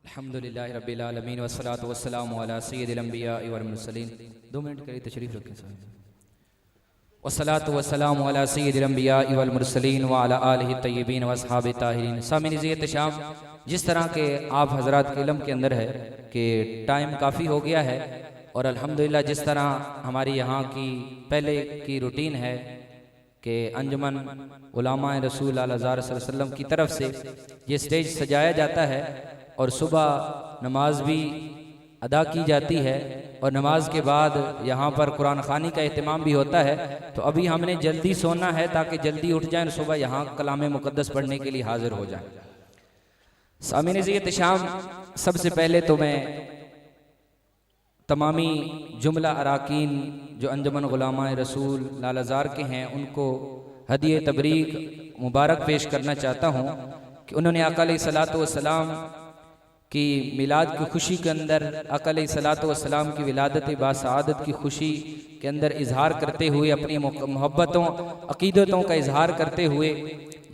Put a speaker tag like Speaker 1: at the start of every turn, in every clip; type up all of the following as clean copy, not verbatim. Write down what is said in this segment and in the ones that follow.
Speaker 1: अल्हम्दुलिल्लाहि रब्बिल आलमीन वस्सलातु वस्सलामु अला सय्यिदिल अंबिया वल मुरसलीन। 2 मिनट के लिए तशरीफ रखें साहब। वस्सलातु वस्सलामु अला सय्यिदिल अंबिया वल मुरसलीन व अला आलिहि तय्यबीन व अस्हाबि ताहिरीन। सामिन इज़्ज़त शाम, जिस तरह के आप हजरात के इल्म के अंदर है कि टाइम काफ़ी हो गया है और अल्हम्दुलिल्लाह जिस तरह हमारी यहाँ की पहले की रूटीन है कि अंजुमन उलमा रसूल सल्लल्लाहु अलैहि वसल्लम की तरफ से ये स्टेज सजाया जाता है और सुबह नमाज भी अदा की जाती है और नमाज के बाद यहाँ पर कुरान खानी का एहतमाम भी होता है। तो अभी हमने जल्दी सोना है ताकि जल्दी उठ जाएं, सुबह यहाँ कलाम मुक़द्दस पढ़ने के लिए हाजिर हो जाएं। सामीन इज़्ज़त शाम, सबसे पहले तो मैं तमामी जुमला अराकीन जो अंजुमन गुलामा रसूल लालजार के हैं उनको हदिये तबरीक मुबारक पेश करना चाहता हूँ कि उन्होंने आका अलैहिस्सलातु वस्सलाम की मिलाद की खुशी के अंदर, आका अलैहिस्सलातु वस्सलाम की विलादत बासआदत की खुशी के अंदर इजहार करते हुए, अपनी मोहब्बतों अकीदतों का इजहार करते हुए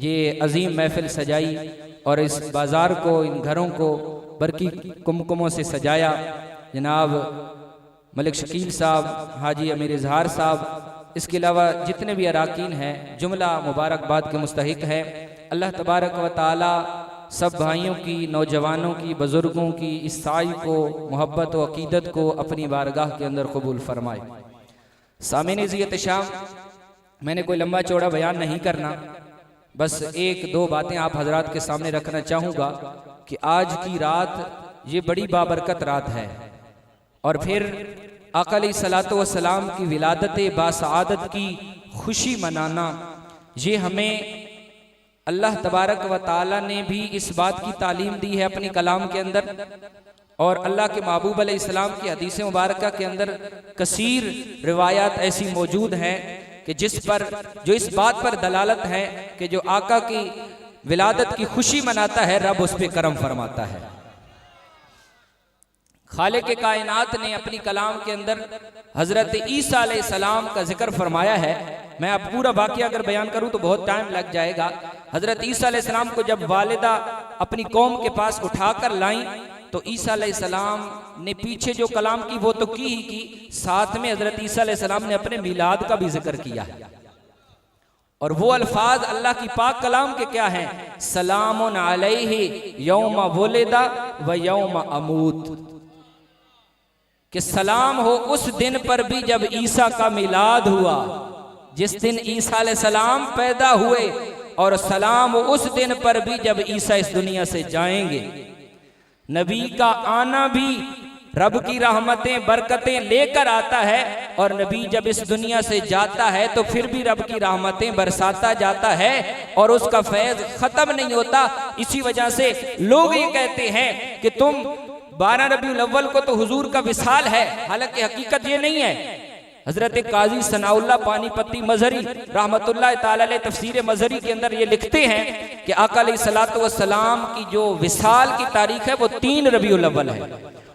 Speaker 1: ये अजीम महफिल सजाई और इस बाज़ार को, इन घरों को बरकी कुमकुमों से सजाया। जनाब मलिक शकील साहब, हाजी अमीर इजहार साहब, इसके अलावा जितने भी अराकीन हैं जुमला मुबारकबाद के मुस्तहिक है। अल्लाह तबारक व तआला सब भाइयों की, नौजवानों की, बुजुर्गों की इस साई को, मोहब्बत व अकीदत को अपनी बारगाह के अंदर कबूल फरमाए। सामीन इज़्ज़त शाम, मैंने कोई लंबा चौड़ा बयान नहीं करना, बस एक दो बातें आप हजरात के सामने रखना चाहूँगा कि आज की रात ये बड़ी बाबरकत रात है और फिर आका अलैहिस्सलातु वस्सलाम की विलादत बासआदत की खुशी मनाना, ये हमें अल्लाह तबारक व ताला ने भी इस बात की तालीम दी है अपनी कलाम के अंदर और अल्लाह के महबूब अलैहिस्सलाम की हदीस मुबारका के अंदर कसीर रिवायात ऐसी मौजूद हैं कि जो इस बात पर दलालत है कि जो आका की विलादत की खुशी मनाता है रब उस पर करम फरमाता है। खालिक के कायनात ने अपनी कलाम के अंदर हजरत ईसा अलैहिस्सलाम का जिक्र फरमाया है। मैं अब पूरा वाक़या अगर बयान करूं तो बहुत टाइम लग जाएगा। हजरत ईसा अलैहिस्सलाम को जब वालिदा अपनी कौम के पास उठाकर लाई तो ईसा अलैहिस्सलाम ने पीछे जो कलाम की वो तो की ही की, साथ में हजरत ईसा अलैहिस्सलाम ने अपने मिलाद का भी जिक्र किया और वो अल्फाज अल्लाह की पाक कलाम के क्या हैं? सलामुन अलैहि यौमा वुलिदा व यौमा अमूत, कि सलाम हो उस दिन पर भी जब ईसा का मिलाद हुआ, जिस दिन ईसा अलैहिस्सलाम पैदा हुए, और सलाम हो उस दिन पर भी जब ईसा इस दुनिया से जाएंगे। नबी का आना भी रब की रहमतें बरकतें लेकर आता है और नबी जब इस दुनिया से जाता है तो फिर भी रब की रहमतें बरसाता जाता है और उसका फैज खत्म नहीं होता। इसी वजह से लोग ये कहते हैं कि तुम 12 रबीउल अव्वल को तो हुजूर का विसाल है, हालांकि हकीकत ये नहीं है। हजरत काजी सनाउल्लाह पानीपती मजहरी रहमतुल्लाह ताला अलैह तफसीर मजहरी के अंदर ये लिखते हैं कि आका अलैहिस्सलातु वस्सलाम की जो विसाल की तारीख है वो 3 रबीउल अव्वल है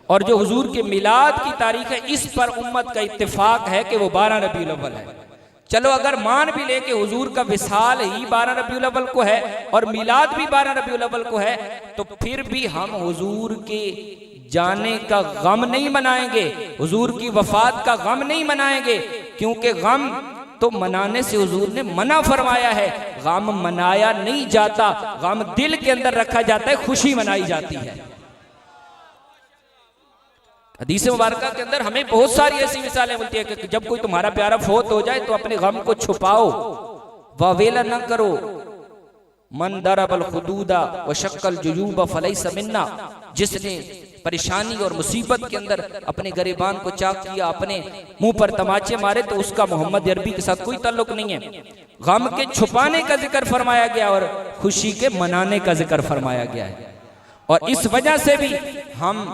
Speaker 1: और जो हुजूर के मिलाद की तारीख है इस पर उम्मत का इत्तेफाक है कि वो 12 रबीउल अव्वल है। चलो अगर मान भी ले कि हुजूर का विसाल ही 12 रबीउल अव्वल को है और मिलाद भी 12 रबीउल अव्वल को है, तो फिर भी हम हुजूर के जाने का गम नहीं मनाएंगे, हुजूर की वफात का गम नहीं मनाएंगे, क्योंकि गम तो मनाने से हुजूर ने मना फरमाया है। गम मनाया नहीं जाता, गम दिल के अंदर रखा जाता है, खुशी मनाई जाती है। हदीस मुबारका के अंदर हमें बहुत सारी ऐसी मिसालें मिलती है कि जब कोई तुम्हारा प्यारा फौत हो जाए तो अपने गम को छुपाओ, वावेला न करो। मन दरबल खुदूदा व शक्कल जुयूबा फलैसा मिन्ना, जिसने परेशानी और मुसीबत के अंदर अपने गरीबान को चाक किया, अपने मुंह पर तमाचे मारे, तो उसका मोहम्मद अरबी के साथ कोई ताल्लुक नहीं है। गम के छुपाने का जिक्र फरमाया गया और खुशी के मनाने का जिक्र फरमाया गया है और इस वजह से भी हम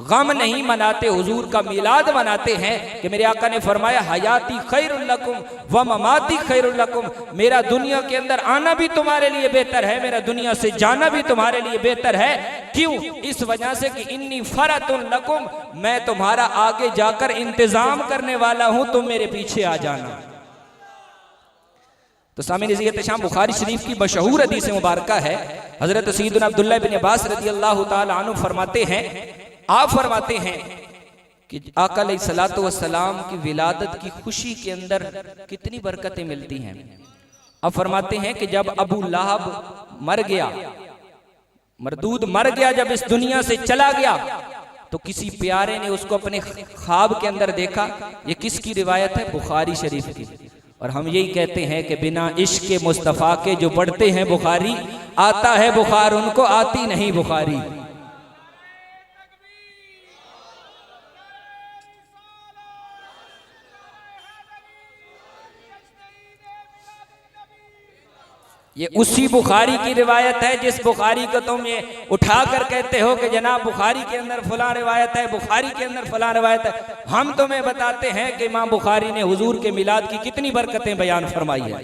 Speaker 1: गम नहीं मनाते, हुजूर का मिलाद मनाते हैं कि मेरे आका ने फरमाया हयाती खैरुल लकुम व ममाती खैरुल लकुम, मेरा दुनिया के अंदर आना भी तुम्हारे लिए बेहतर है, मेरा दुनिया से जाना भी तुम्हारे लिए बेहतर है। क्यों? इस वजह से कि इन्नी फरतुन लकुम, मैं तुम्हारा आगे जाकर इंतजाम करने वाला हूं, तुम मेरे पीछे आ जाना। तो सामने ज़ियत शाम बुखारी शरीफ की मशहूर हदीस मुबारक है। हज़रत सैयदना अब्दुल्लाह इब्न अब्बास रज़ी अल्लाह ताला अन्हु फरमाते हैं, आप फरमाते हैं कि आका अलैहिस्सलातु वस्सलाम की विलादत की खुशी के अंदर कितनी बरकतें मिलती हैं। अब फरमाते हैं कि जब अबू लहब मर गया, मरदूद मर गया, जब इस दुनिया से चला गया, तो किसी प्यारे ने उसको अपने ख्वाब के अंदर देखा। ये किसकी रिवायत है? बुखारी शरीफ की। और हम यही कहते हैं कि बिना इश्क मुस्तफ़ा के जो पढ़ते हैं बुखारी, आता है बुखार उनको, आती नहीं बुखारी। ये उसी बुखारी की रिवायत है जिस बुखारी को तुम ये उठा कर कहते हो कि जनाब बुखारी के अंदर फलां रिवायत है, बुखारी के अंदर फलां रिवायत है। हम तुम्हें बताते हैं कि इमाम बुखारी ने हुजूर के मिलाद की कितनी बरकतें बयान फरमाई है।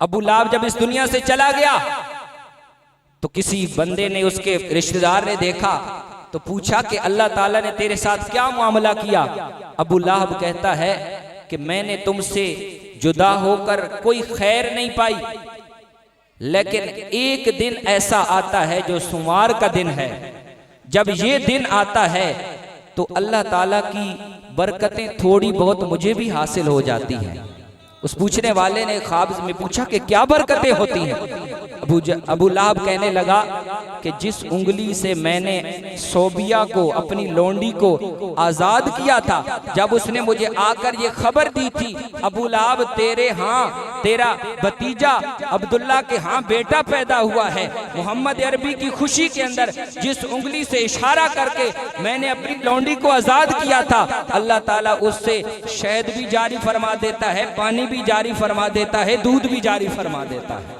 Speaker 1: अबू लहब जब इस दुनिया से चला गया तो किसी बंदे ने, उसके रिश्तेदार ने देखा तो पूछा कि अल्लाह ताला ने तेरे साथ क्या मामला किया। अबू लहब कहता है कि मैंने तुमसे जुदा होकर कोई खैर नहीं पाई, लेकिन एक दिन ऐसा आता है जो सोमवार का दिन है, जब ये दिन आता है तो अल्लाह ताला की बरकतें थोड़ी बहुत मुझे भी हासिल हो जाती हैं। उस पूछने वाले ने ख्वाब में पूछा कि क्या बरकतें होती हैं। अबू लहब कहने लगा कि जिस उंगली से मैंने सोबिया को, अपनी लोंडी को आजाद किया था, जब उसने मुझे आकर ये खबर दी थी, अबू लहब तेरे हाँ, तेरा भतीजा अब्दुल्ला के हाँ बेटा पैदा हुआ है, मोहम्मद अरबी की खुशी के अंदर जिस उंगली से इशारा करके मैंने अपनी लोंडी को आजाद किया था, अल्लाह ताला उससे शहद भी जारी फरमा देता है, पानी भी जारी फरमा देता है, दूध भी जारी फरमा देता है।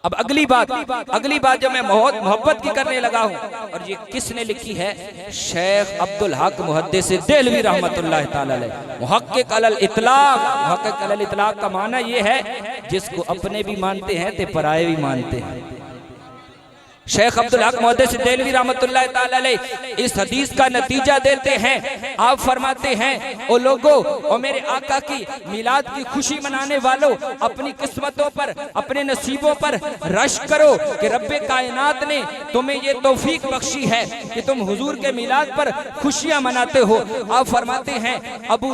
Speaker 1: अब अगली बात जो मैं मोहब्बत की करने लगा हूं, और ये किसने लिखी है? शेख अब्दुल हक मुहद्दिस देहलवी रहमतुल्लाह ताला अलैह। मुहक्किक अलल इतलाक, मुहक्किक अलल इतलाक का माना ये है जिसको अपने भी मानते हैं ते पराए भी मानते हैं। शेख अब्दुल हक मुहद्दिस देहलवी रहमतुल्लाह ताला अलैह इस हदीस का नतीजा देते हैं। आप फरमाते हैं, ओ लोगो, ओ मेरे आका की मिलाद की खुशी मनाने वालों, अपनी किस्मतों पर, अपने नसीबों पर रश करो कि रब्बे कायनात ने तुम्हें ये तौफीक बख्शी है कि तुम हुजूर के मिलाद पर खुशियां मनाते हो। आप फरमाते हैं, अबू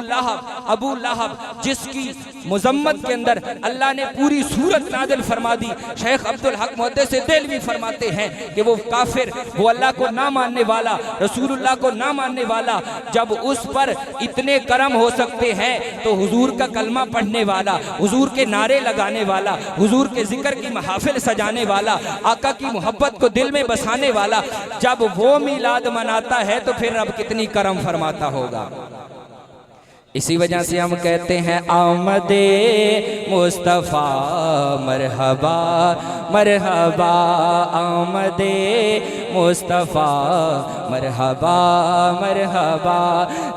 Speaker 1: लहब जिसकी मुजम्मत के अंदर अल्लाह ने पूरी सूरत नाज़िल फरमा दी, शेख अब्दुल हक मुहद्दिस देहलवी फरमाते हैं कि वो काफिर, वो अल्लाह को ना मानने वाला, रसूलुल्लाह को ना मानने वाला, जब उस पर इतने करम हो सकते हैं तो हुजूर का कलमा पढ़ने वाला, हुजूर के नारे लगाने वाला, हुजूर के जिक्र की महफिल सजाने वाला, आका की मोहब्बत को दिल में बसाने वाला, जब वो मिलाद मनाता है तो फिर अब कितनी करम फरमाता होगा। इसी वजह से हम कहते हैं, आमदे मुस्तफ़ा मरहबा मरहबा, आमदे मुस्तफ़ा मरहबा मरहबा,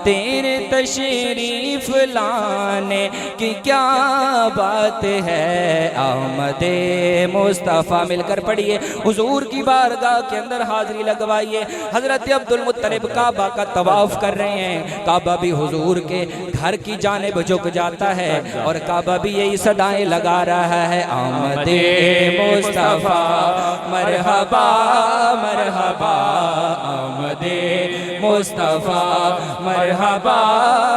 Speaker 1: तेरे तशरीफ लाने की क्या बात है। आमदे मुस्तफ़ा, मिलकर पढ़िए, हुजूर की बारगाह के अंदर हाजिरी लगवाइए। हज़रत अब्दुल मुत्तलिब काबा का तवाफ कर रहे हैं, काबा भी हुजूर के घर की जानिब झुक जाता है और काबा भी यही सदाएं लगा रहा है, आमदे मुस्तफ़ा मरहबा मरहबा, आमदे मुस्तफ़ा मरहबा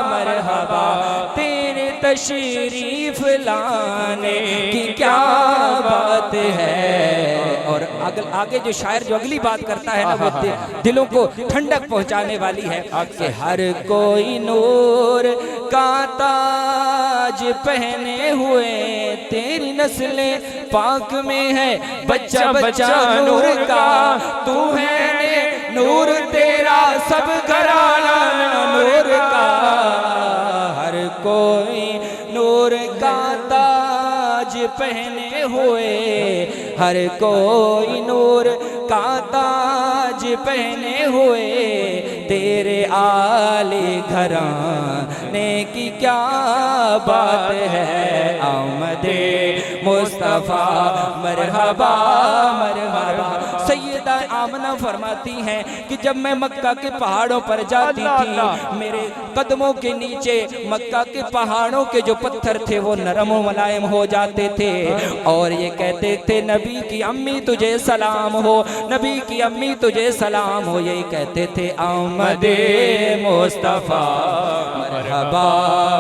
Speaker 1: मरहबा, तेरे तशरीफ लाने की क्या बात है। और आगे जो शायर जो अगली बात करता है ना, वो दिलों को ठंडक पहुंचाने वाली है कि हर कोई नूर का ताज पहने हुए, तेरी नस्लें पाक में है, बच्चा बच्चा नूर का, तू है नूर तेरा सब घराना नूर का। हर कोई नूर का ताज पहने हुए, हर कोई नूर का ताज पहने हुए, तेरे आले घराने की क्या बात है। आमदे मुस्तफ़ा मरहबा मरहबा, सैयद सैयदा आमना फरमाती हैं कि जब मैं मक्का के पहाड़ों पर जाती थी, मेरे कदमों के नीचे मक्का के पहाड़ों के जो पत्थर थे वो नरम और मुलायम हो जाते थे और ये कहते थे नबी की अम्मी तुझे सलाम हो, नबी की अम्मी तुझे सलाम हो। यही कहते थे आमदे मुस्तफा मरहबा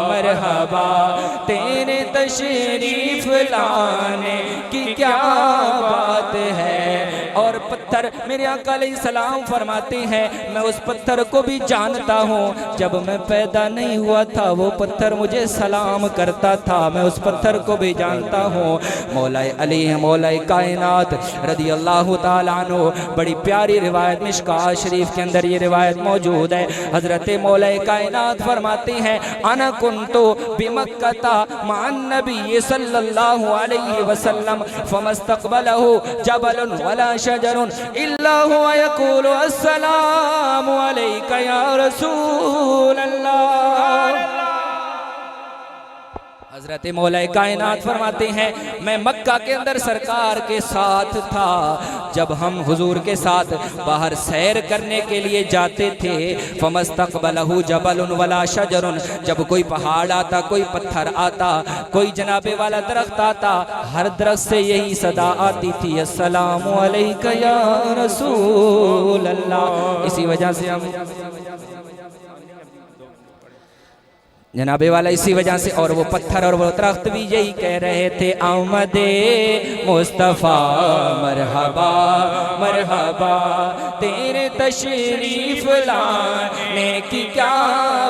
Speaker 1: मरहबा, तेरे तशरीफ लाने की क्या बात है। और पत्थर, मेरे आका अलैहिस्सलाम फरमाते हैं मैं उस पत्थर को भी जानता हूँ, जब मैं पैदा नहीं हुआ था वो पत्थर मुझे सलाम करता था, मैं उस पत्थर को भी जानता हूँ। मौलाए अली मौलाए कायनात रदी अल्लाह ताला अन्हु, बड़ी प्यारी रिवायत मिशकात शरीफ के अंदर ये रिवायत मौजूद है। हजरत मौलाए कायनात फरमाते हैं अना कुन्तु बिमक्कता माअन नबी सल्लल्लाहु अलैहि वसल्लम फमस्तक़बलहु जबलुन वला शजरुन इल्ला हुवा यक़ूलु अस्सलामु अलैका या रसूल अल्लाह। हजरत मौला कायनात फरमाते हैं मैं मक्का के अंदर सरकार के साथ था, जब हम हुजूर के साथ बाहर सैर करने के लिए जाते थे। फमस्तक़बलहु जबलुन वला शजरुन, जब कोई पहाड़ आता, कोई पत्थर आता, कोई जनाबे वाला दरख्त आता, हर दरख्त से यही सदा आती थी अस्सलामु अलैका या रसूल अल्लाह। इसी वजह से हम जनाबे वाला, इसी वजह से, और वो पत्थर और वो दरख्त भी यही कह रहे थे आमदे मुस्तफ़ा मरहबा मरहबा, तेरे तशरीफ लाने की क्या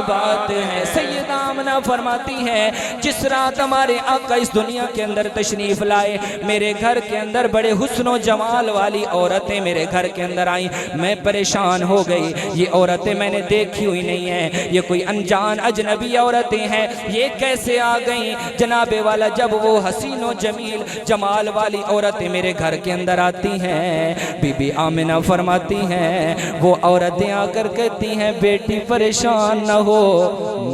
Speaker 1: बात है। सैयदा आमना फरमाती हैं जिस रात हमारे आका इस दुनिया के अंदर तशरीफ लाए, मेरे घर के अंदर बड़े हुस्न जमाल वाली औरतें मेरे घर के अंदर आई, मैं परेशान हो गई। ये औरतें मैंने देखी हुई नहीं है, ये कोई अनजान अजनबी औरतें हैं, ये कैसे आ गईं। जनाबे वाला जब वो हसीन व जमील जमाल वाली औरतें मेरे घर के अंदर आती हैं, बीबी आमिना फरमाती हैं वो औरतें आकर कहती हैं बेटी परेशान न हो,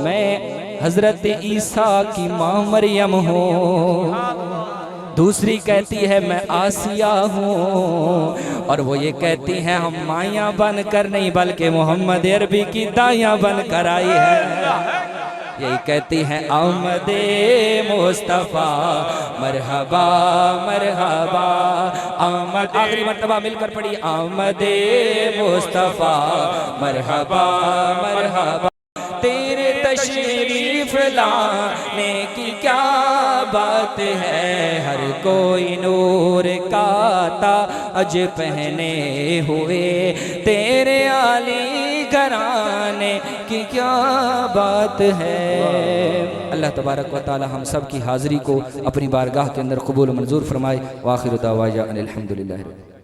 Speaker 1: मैं हजरत ईसा की माँ मरियम हूँ। दूसरी कहती है मैं आसिया हूँ, और वो ये कहती हैं हम माइयाँ बन कर नहीं बल्कि मोहम्मद अरबी की दाइयाँ बन कर आई है। यही कहती हैं आमदे मुस्तफ़ा मरहबा मरहबा आमद। आखिरी मर्तबा मिलकर पढ़ी आमदे मुस्तफ़ा मरहबा मरहबा, तेरे तशरीफ लाने की क्या बात है। हर कोई नूर का ताज पहने हुए, तेरे आली घराने की क्या बात है। अल्लाह तबारक व तआला हम सब की हाज़िरी को अपनी बारगाह के अंदर कबूल मंजूर फरमाए। व आखिर दावाना अनिल हम्दुलिल्लाह।